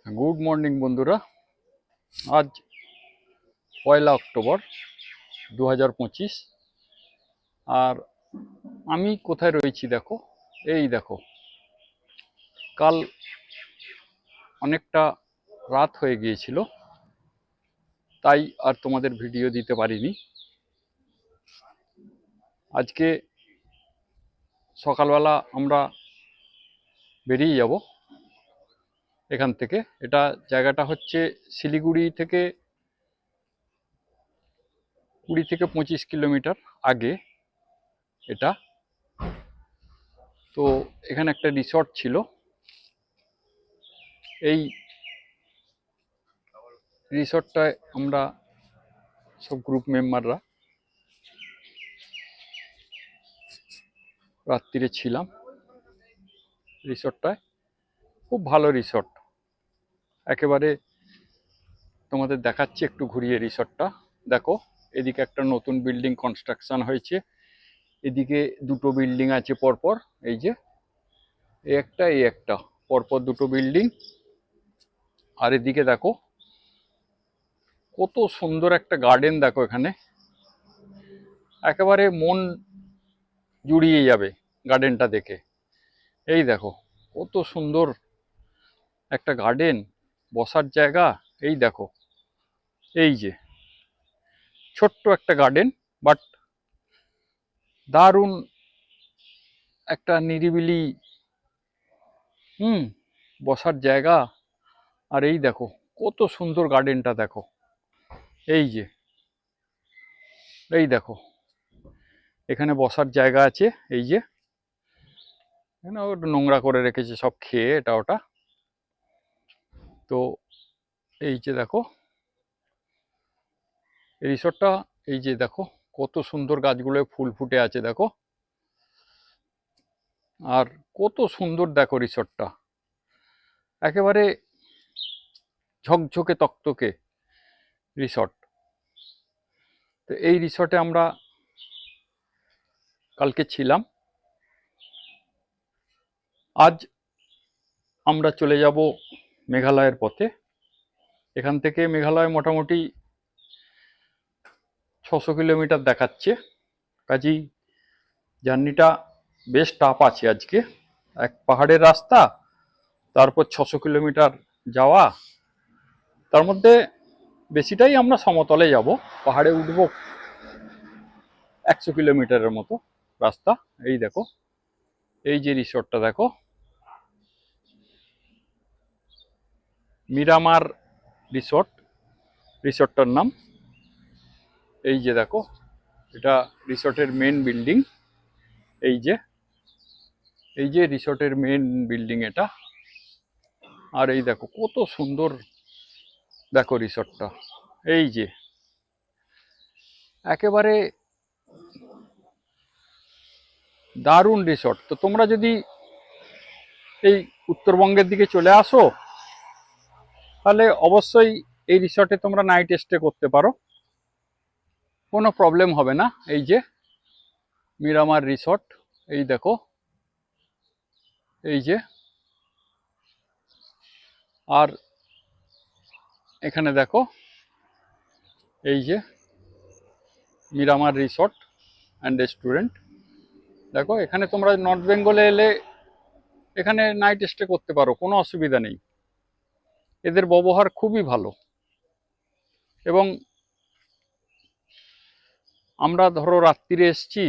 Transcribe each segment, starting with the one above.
Good morning বন্ধুরা। আজ 1 October 2025। আর আমি কোথায় রয়েছি দেখো, এই দেখো, কাল অনেকটা রাত হয়ে গিয়েছিল, তাই আর তোমাদের ভিডিও দিতে পারিনি। আজকে সকালবেলা আমরা বেরিয়ে যাব এখান থেকে। এটা জায়গাটা হচ্ছে শিলিগুড়ি থেকে 20 থেকে 25 কিলোমিটার আগে এটা। তো এখানে একটা রিসর্ট ছিল, এই রিসর্টটায় আমরা সব গ্রুপ মেম্বাররা রাত্রিরে ছিলাম। রিসর্টটায় খুব ভালো রিসর্ট, একেবারে তোমাদের দেখাচ্ছি একটু ঘুরিয়ে রিসর্টটা। দেখো, এদিকে একটা নতুন বিল্ডিং কনস্ট্রাকশন হয়েছে, এদিকে দুটো বিল্ডিং আছে পরপর, এই যে এই একটা পরপর দুটো বিল্ডিং। আর এদিকে দেখো কত সুন্দর একটা গার্ডেন, দেখো এখানে একেবারে মন জুড়িয়ে যাবে গার্ডেনটা দেখে। এই দেখো কত সুন্দর একটা গার্ডেন, বসার জায়গা। এই দেখো, এই যে ছোট্ট একটা গার্ডেন, বাট দারুণ একটা নিরিবিলি বসার জায়গা। আর এই দেখো কত সুন্দর গার্ডেনটা দেখো, এই যে এই দেখো এখানে বসার জায়গা আছে। এই যে এখানে ওটা নোংরা করে রেখেছে সব খেয়ে এটা ওটা। তো এই যে দেখো এই রিসোর্টটা, এই যে দেখো কত সুন্দর গাছগুলোয় ফুল ফুটে আছে দেখো। আর কত সুন্দর দেখো রিসোর্টটা, একেবারে ঝকঝকে তকতকে রিসর্ট। তো এই রিসর্টে আমরা কালকে ছিলাম। আজ আমরা চলে যাব মেঘালয়ের পথে। এখান থেকে মেঘালয় মোটামুটি 600 কিলোমিটার দেখাচ্ছে, কাজেই জার্নিটা বেশ টাফ আছে আজকে। এক পাহাড়ের রাস্তা, তারপর 600 কিলোমিটার যাওয়া, তার মধ্যে বেশিটাই আমরা সমতলে যাব, পাহাড়ে উঠব 100 কিলোমিটারের মতো রাস্তা। এই দেখো এই যে রিসর্টটা দেখো, মিরামার রিসর্ট, রিসর্টটার নাম। এই যে দেখো এটা রিসর্টের মেন বিল্ডিং, এই যে এই যে রিসর্টের মেন বিল্ডিং এটা। আর এই দেখো কত সুন্দর দেখো রিসর্টটা, এই যে একেবারে দারুণ রিসর্ট। তো তোমরা যদি এই উত্তরবঙ্গের দিকে চলে আসো, তাহলে অবশ্যই এই রিসর্টে তোমরা নাইট স্টে করতে পারো, কোনো প্রবলেম হবে না। এই যে মিরামার রিসর্ট, এই দেখো এই যে। আর এখানে দেখো এই যে মিরামার রিসর্ট অ্যান্ড রেস্টুরেন্ট। দেখো এখানে তোমরা নর্থ বেঙ্গলে এলে এখানে নাইট স্টে করতে পারো, কোনো অসুবিধা নেই। এদের ব্যবহার খুবই ভালো। এবং আমরা ধরো রাত্রিরে এসছি,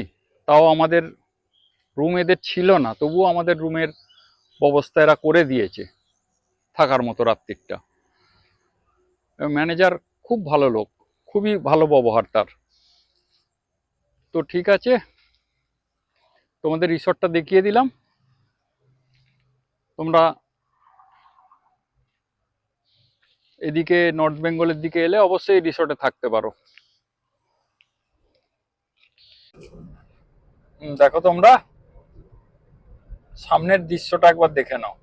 তাও আমাদের রুম এদের ছিল না, তবুও আমাদের রুমের ব্যবস্থা এরা করে দিয়েছে থাকার মতো রাত্রিটা। ম্যানেজার খুব ভালো লোক, খুবই ভালো ব্যবহার তার। তো ঠিক আছে, তোমাদের রিসর্টটা দেখিয়ে দিলাম। তোমরা এদিকে নর্থ বেঙ্গলের দিকে এলে অবশ্যই রিসর্টে থাকতে পারো। দেখো তোমরা সামনের দৃশ্যটা একবার দেখে নাও,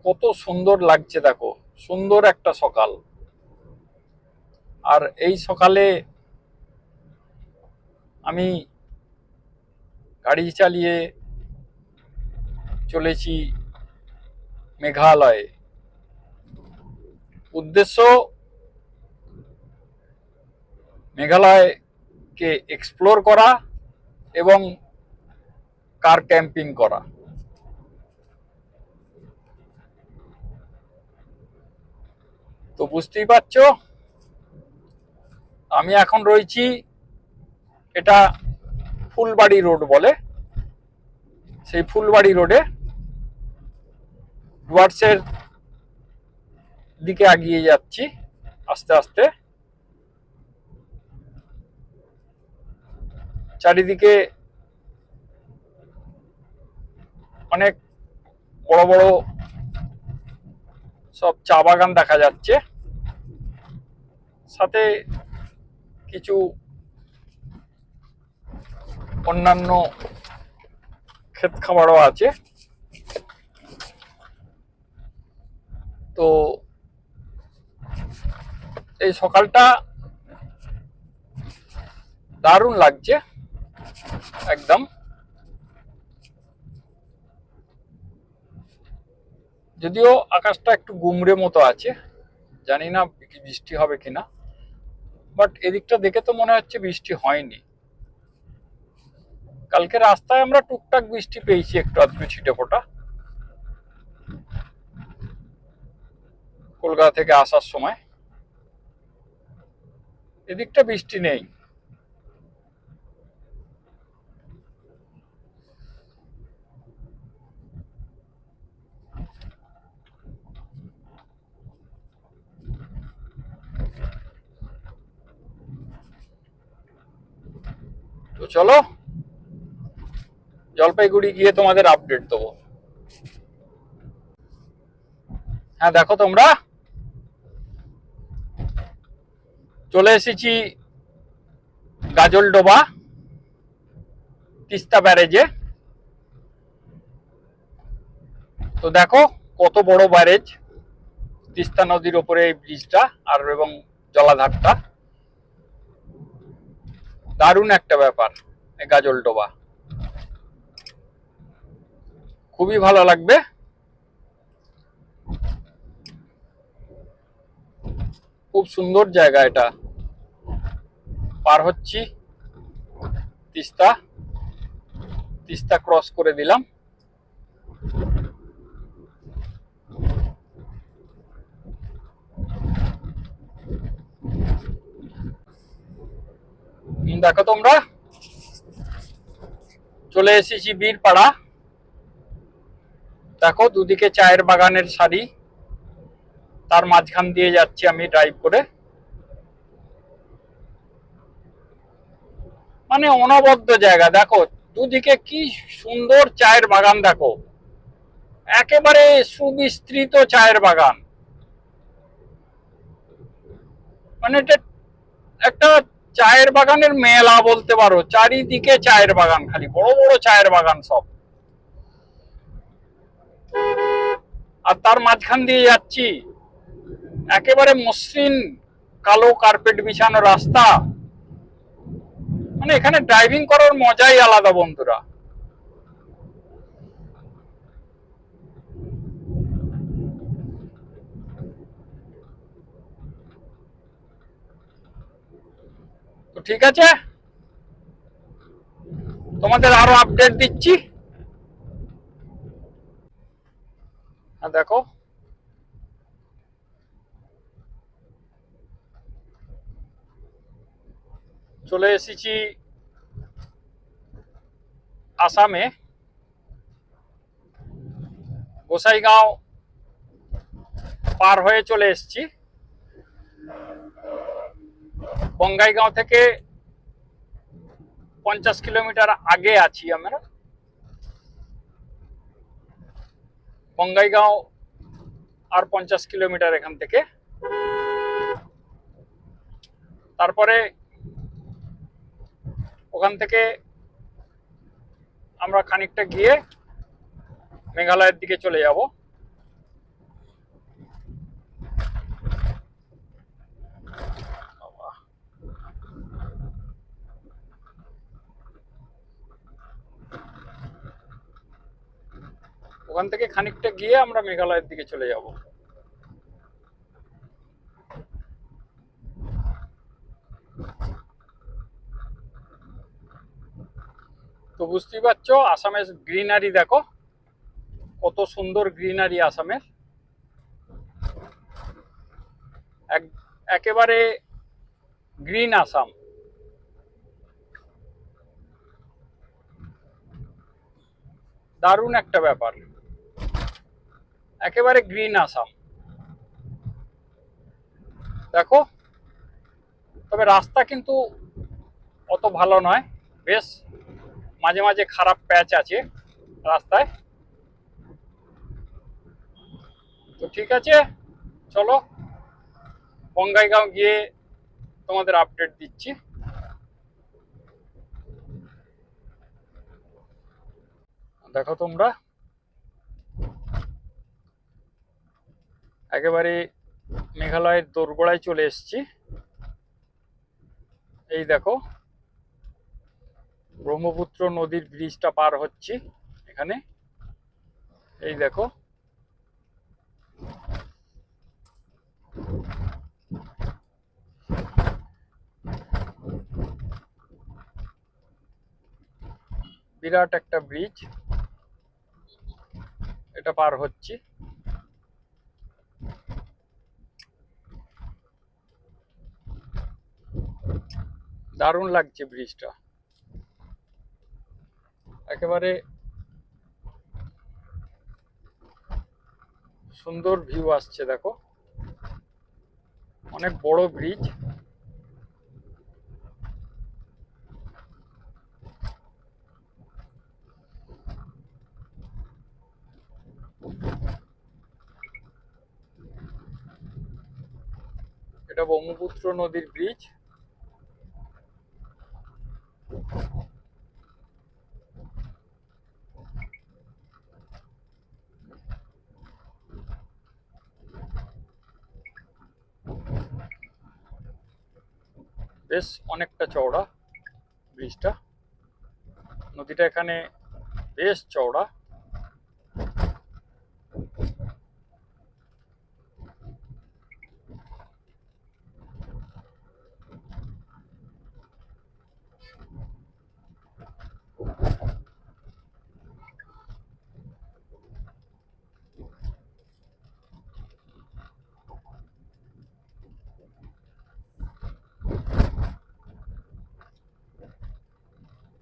কত সুন্দর লাগছে দেখো। সুন্দর একটা সকাল, আর এই সকালে আমি গাড়ি চালিয়ে চলেছি মেঘালয়ে। উদ্দেশ্য মেঘালয়কে এক্সপ্লোর করা এবং কার ক্যাম্পিং করা। তো বুঝতেই পারছো আমি এখন রয়েছি, এটা ফুলবাড়ি রোড বলে, সেই ফুলবাড়ি রোডে ডুয়ার্সের দিকে এগিয়ে যাচ্ছি আস্তে আস্তে। চারিদিকে অনেক বড় বড় সব চা বাগান দেখা যাচ্ছে, সাথে কিছু অন্যান্য ক্ষেত খামারও আছে। তো এই সকালটা দারুণ লাগছে একদম। যদিও আকাশটা একটু গুমড়ে মতো আছে, জানি না বৃষ্টি হবে কিনা, বাট এদিকটা দেখে তো মনে হচ্ছে বৃষ্টি হয়নি। কালকে রাস্তায় আমরা টুকটাক বৃষ্টি পেয়েছি, একটু আধটু ছিটে ফোটা, কলকাতা থেকে আসার সময়। এদিকটা বৃষ্টি নেই। তো চলো জলপাইগুড়ি গিয়ে তোমাদের আপডেট দেবো। হ্যাঁ দেখো, তোমরা চলে এসেছি গাজলডোবা তিস্তা ব্যারেজে। তো দেখো কত বড় ব্যারেজ, তিস্তা নদীর ওপরে এই ব্রিজটা আর এবং জলাধারটা, দারুণ একটা ব্যাপার এই গাজলডোবা, খুবই ভালো লাগবে। খুব সুন্দর জায়গা এটা। পার হচ্ছি তিস্তা, তিস্তা ক্রস করে দিলাম। দেখো তোমরা চলে এসেছি বীরপাড়া। দেখো দুদিকে চায়ের বাগানের সারি, তার মাঝখান দিয়ে যাচ্ছি আমি ড্রাইভ করে। মানে অনবদ্য জায়গা, দেখো দুদিকে কি সুন্দর চায়ের বাগান, দেখো একেবারে সুবিস্তৃত চায়ের বাগান। মানে এটা একটা চায়ের বাগানের মেলা বলতে পারো, চারিদিকে চায়ের বাগান, খালি বড় বড় চায়ের বাগান সব। আর তার মাঝখান দিয়ে যাচ্ছি, একেবারে মসৃণ কালো কার্পেট বিছানো রাস্তা। মানে এখানে ড্রাইভিং করার মজাই আলাদা বন্ধুরা। তো ঠিক আছে, তোমাদের আরো আপডেট দিচ্ছি। দেখো চলে এসেছি আসামে, গোসাইগাঁও পার হয়ে চলে এসেছি। বঙ্গাইগাঁও থেকে 50 কিলোমিটার আগে আছি আমরা। বঙ্গাইগাঁও আর 50 কিলোমিটার এখান থেকে। তারপরে ওখান থেকে আমরা খানিকটা গিয়ে মেঘালয়ের দিকে চলে যাব। ওখান থেকে খানিকটা গিয়ে আমরা মেঘালয়ের দিকে চলে যাব। তো বুঝতেই পারছো আসামের গ্রিনারি দেখো, কত সুন্দর গ্রিনারি আসামের। একেবারে গ্রিন আসাম। দারুণ একটা ব্যাপার, একেবারে গ্রিন আসাম দেখো। তবে রাস্তা কিন্তু অত ভালো নয়, বেশ মাঝে মাঝে খারাপ প্যাচ আছে রাস্তায়। তো ঠিক আছে, চলো বঙ্গাইগাঁও গিয়ে তোমাদের আপডেট দিচ্ছি। দেখো তোমরা একেবারে মেঘালয়ের দোরগোড়ায় চলে এসেছি। এই দেখো ব্রহ্মপুত্র নদীর ব্রিজটা পার হচ্ছি এখানে। এই দেখো বিরাট একটা ব্রিজ, এটা পার হচ্ছি। দারুণ লাগছে ব্রিজটা, একেবারে সুন্দর ভিউ আসছে দেখো, অনেক বড় ব্রিজ। এটা ব্রহ্মপুত্র নদীর ব্রিজ। বেশ অনেকটা চওড়া ব্রিজটা, নদীটা এখানে বেশ চওড়া।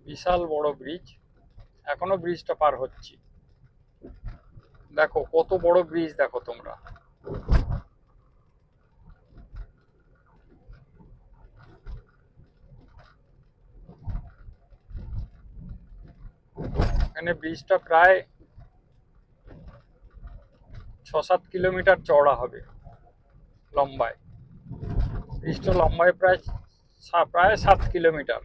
বিশাল বড় ব্রিজ, এখনো ব্রিজটা পার হচ্ছি। দেখো কত বড় ব্রিজ দেখো তোমরা। এখানে ব্রিজটা প্রায় 6-7 কিলোমিটার চওড়া হবে লম্বায়। ব্রিজটা লম্বায় প্রায় 7 কিলোমিটার।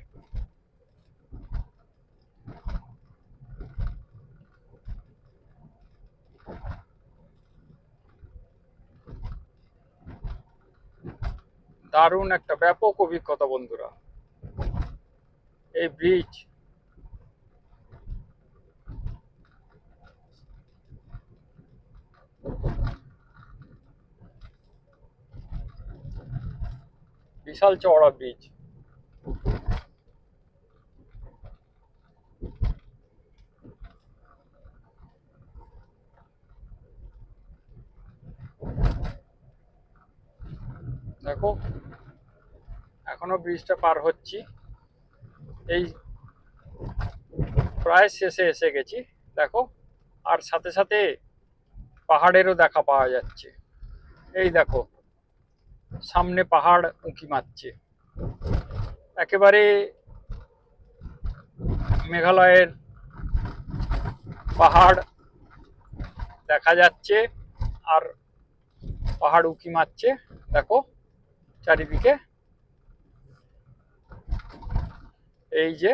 দারুণ একটা ব্যাপক অভিজ্ঞতা বন্ধুরা এই ব্রিজ। বিশাল চওড়া ব্রিজ। দেখো এখনো ব্রিজটা পার হচ্ছি, এই প্রায় শেষে এসে গেছি দেখো। আর সাথে সাথে পাহাড়েরও দেখা পাওয়া যাচ্ছে। এই দেখো সামনে পাহাড় উঁকি মারছে, একেবারে মেঘালয়ের পাহাড় দেখা যাচ্ছে আর পাহাড় উঁকি মারছে দেখো চারিদিকে। এই যে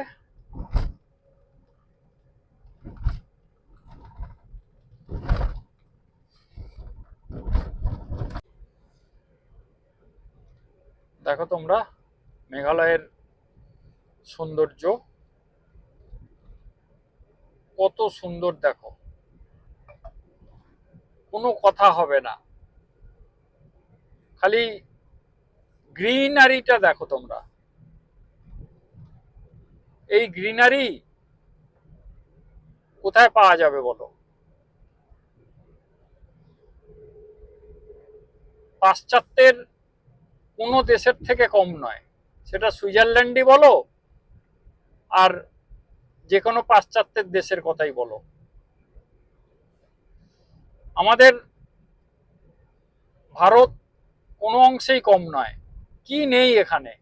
দেখো তোমরা মেঘালয়ের সৌন্দর্য কত সুন্দর দেখো। কোনো কথা হবে না। খালি গ্রিনারিটা দেখো তোমরা, এই গ্রিনারি কোথায় পাওয়া যাবে বলো? পাশ্চাত্যের কোনো দেশের থেকে কম নয়, সেটা সুইজারল্যান্ডই বলো আর যে কোনো পাশ্চাত্যের দেশের কথাই বলো। আমাদের ভারত কোনো অংশেই কম নয়। কি নেই এখানে?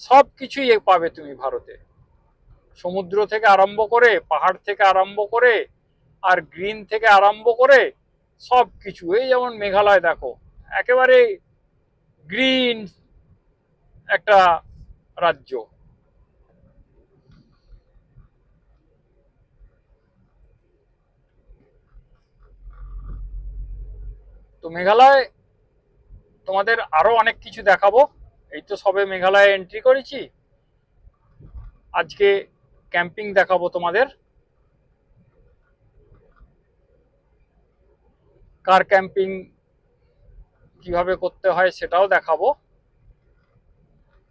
সব কিছুই পাবে তুমি ভারতে, সমুদ্র থেকে আরম্ভ করে, পাহাড় থেকে আরম্ভ করে, আর গ্রিন থেকে আরম্ভ করে সব কিছু। এই যেমন মেঘালয় দেখো, একেবারে গ্রিন একটা রাজ্য। তো মেঘালয় তোমাদের আরো অনেক কিছু দেখাবো। এই তো সবে মেঘালয়ে এন্ট্রি করেছি, আজকে ক্যাম্পিং দেখাবো তোমাদের। কার ক্যাম্পিং কিভাবে করতে হয় সেটাও দেখাবো।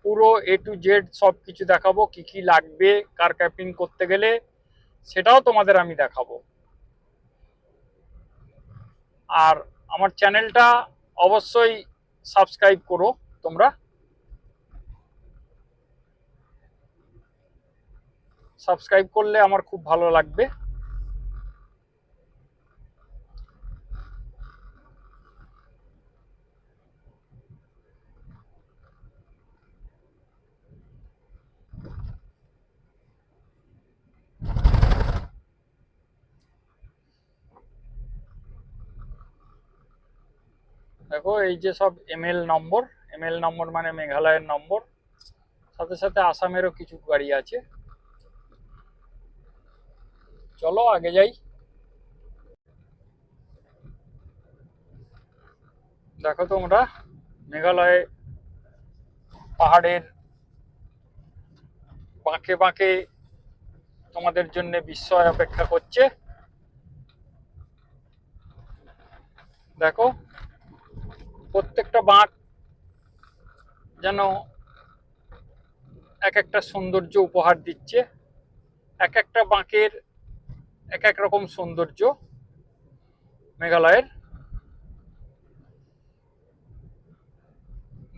পুরো A to Z সব কিছু দেখাবো, কি কি লাগবে কার ক্যাম্পিং করতে গেলে সেটাও তোমাদের আমি দেখাবো। আর আমার চ্যানেলটা অবশ্যই সাবস্ক্রাইব করো তোমরা। সাবস্ক্রাইব করলে আমার খুব ভালো লাগবে। দেখো এই যে সব এমএল নম্বর মানে মেঘালয়ের নম্বর, সাথে সাথে আসামেরও কিছু গাড়ি আছে। চলো আগে যাই। দেখো তোমরা মেঘালয়ে পাহাড়ের বাঁকে বাঁকে তোমাদের জন্য বিস্ময় অপেক্ষা করছে। দেখো প্রত্যেকটা বাঁক যেন এক একটা সৌন্দর্য উপহার দিচ্ছে, এক একটা বাঁকের এক এক রকম সৌন্দর্য মেঘালয়ের।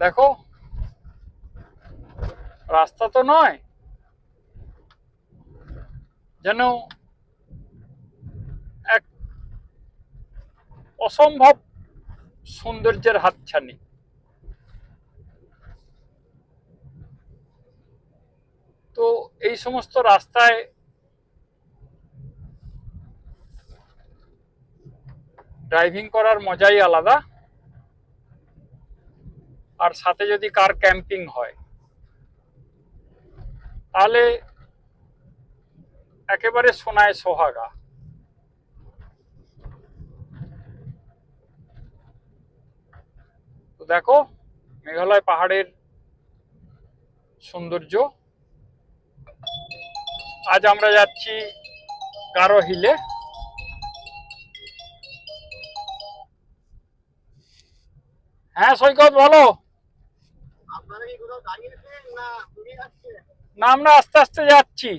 দেখো রাস্তা তো নয়, যেন এক অসম্ভব সৌন্দর্যের হাতছানি। তো এই সমস্ত রাস্তায় ড্রাইভিং করার মজাই আলাদা। আর সাথে যদি কার ক্যাম্পিং হয় তাহলে একেবারে সোনায় সোহাগা। তো দেখো মেঘালয় পাহাড়ের সৌন্দর্য। আজ আমরা যাচ্ছি গারো হিলে। হ্যাঁ সৈকত বলো। না আমরা আস্তে আস্তে যাচ্ছি,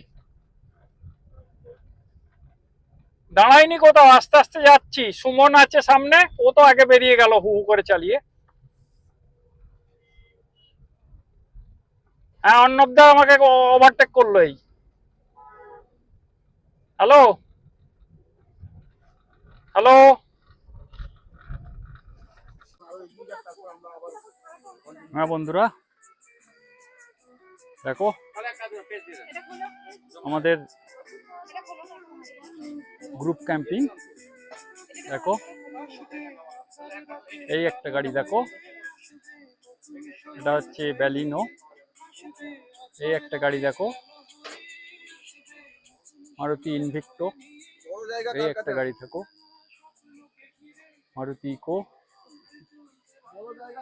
দাঁড়াইনি কোথাও, আস্তে আস্তে যাচ্ছি। সুমন আছে সামনে, ও তো আগে বেরিয়ে গেল হু হু করে চালিয়ে। হ্যাঁ অর্ণবদা আমাকে ওভারটেক করলো। এই হ্যালো হ্যালো। হ্যাঁ বন্ধুরা দেখো আমাদের গ্রুপ ক্যাম্পিং। দেখো এই একটা গাড়ি দেখো, এটা হচ্ছে ব্যালিনো। এই একটা গাড়ি দেখো মারুতি ইনভিক্টো। এই একটা গাড়ি দেখো মারুতি ইকো।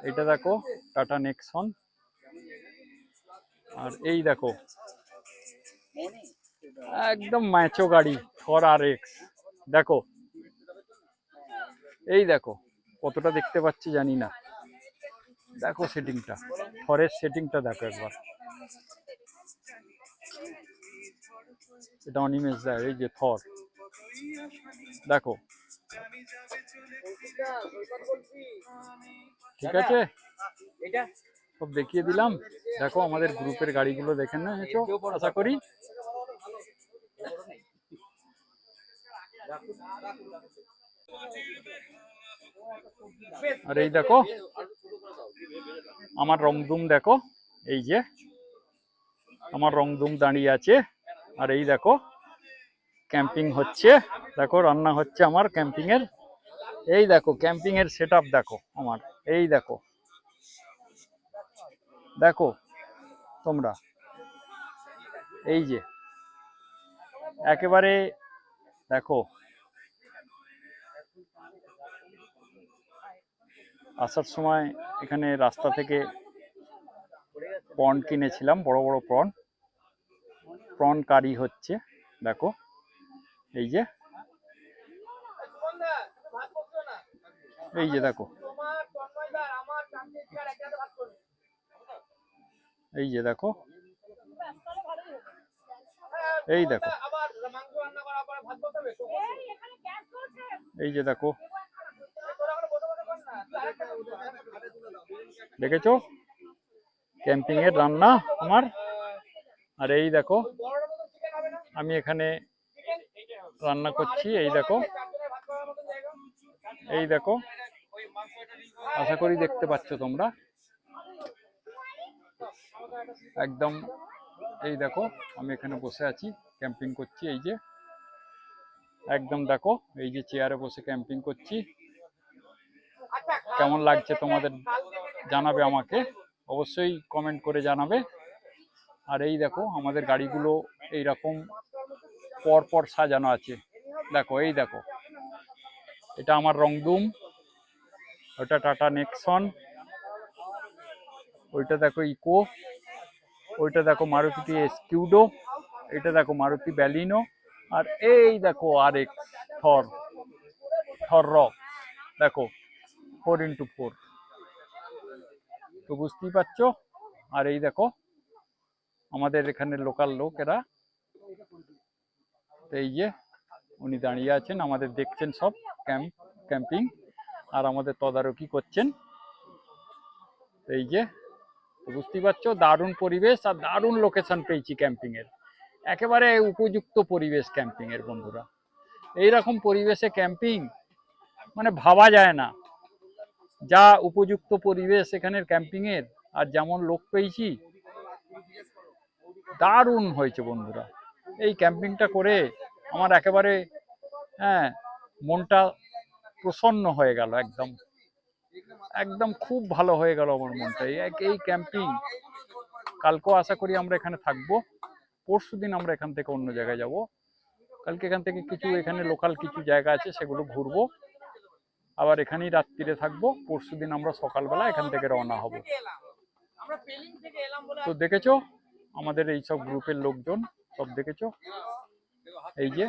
এটা দেখো টাটা নেক্সন। আর এই দেখো একদম ম্যাচো গাড়ি থর RX। দেখো এই দেখো কতটা দেখতে পাচ্ছি জানি না, দেখো সেটিংটা, থরের সেটিংটা দেখো একবার। এটা অনিমেষ দেয়, এই যে থর দেখো, ঠিক আছে সব দেখিয়ে দিলাম। দেখো আমাদের গ্রুপের গাড়িগুলো দেখে নিয়েছো আশা করি। আর এই দেখো আমার রংধুম, দেখো এই যে আমার রংধুম দাঁড়িয়ে আছে। আর এই দেখো ক্যাম্পিং হচ্ছে, দেখো রান্না হচ্ছে আমার ক্যাম্পিং এর। এই দেখো ক্যাম্পিং এর সেটআপ দেখো আমার, এই দেখো, দেখো তোমরা, এই যে একেবারে দেখো। আসার সময় এখানে রাস্তা থেকে প্রন কিনেছিলাম, বড় বড় প্রন কারি হচ্ছে, দেখো এই যে, এই যে দেখো, এই যে দেখো, এই দেখো, এই যে দেখো, দেখেছো ক্যাম্পিং এর রান্না আমার। আর এই দেখো আমি এখানে রান্না করছি, এই দেখো, এই দেখো, আশা করি দেখতে পাচ্ছ তোমরা একদম। এই দেখো আমি এখানে বসে আছি, ক্যাম্পিং করছি, এই যে একদম দেখো, এই যে চেয়ারে বসে ক্যাম্পিং করছি। কেমন লাগছে তোমাদের জানাবে আমাকে, অবশ্যই কমেন্ট করে জানাবে। আর এই দেখো আমাদের গাড়িগুলো এইরকম পর পর সাজানো আছে, দেখো এই দেখো, এটা আমার রংধুম, ওটা টাটা নেক্সন, ওইটা দেখো ইকো, ওইটা দেখো মারুতি স্কিউডো, এটা দেখো মারুতি ব্যালিনো, আর এই দেখো আরেক থর, রক দেখো 4x4, তো বুঝতেই পারছো। আর এই দেখো আমাদের এখানে লোকাল লোক এরা, এই যে উনি দাঁড়িয়ে আছেন, আমাদের দেখছেন সব ক্যাম্পিং, আর আমাদের তদারকি করছেন। এই যে বুঝতেই পারছো, দারুণ পরিবেশ আর দারুণ লোকেশন পেয়েছি ক্যাম্পিং এর, একেবারে উপযুক্ত পরিবেশ ক্যাম্পিং এর বন্ধুরা। এইরকম পরিবেশে ক্যাম্পিং মানে ভাবা যায় না, যা উপযুক্ত পরিবেশ এখানের ক্যাম্পিং এর, আর যেমন লোক পেয়েছি, দারুণ হয়েছে বন্ধুরা। এই ক্যাম্পিংটা করে আমার একেবারে মনটা প্রসন্ন হয়ে গেল, একদম একদম খুব ভালো হয়ে গেল আমার মনটা। এই ক্যাম্পিং কালকেও আশা করি আমরা এখানে থাকবো, পরশুদিন আমরা এখান থেকে অন্য জায়গায় যাব। কালকে এখান থেকে কিছু এখানে লোকাল কিছু জায়গা আছে সেগুলো ঘুরবো, আবার এখানেই রাত্রিরে থাকবো। পরশুদিন আমরা সকালবেলা এখান থেকে রওনা হব। তো দেখেছো আমাদের এই সব গ্রুপের লোকজন সব দেখেছো, এই যে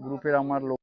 গ্রুপের আমার লোক।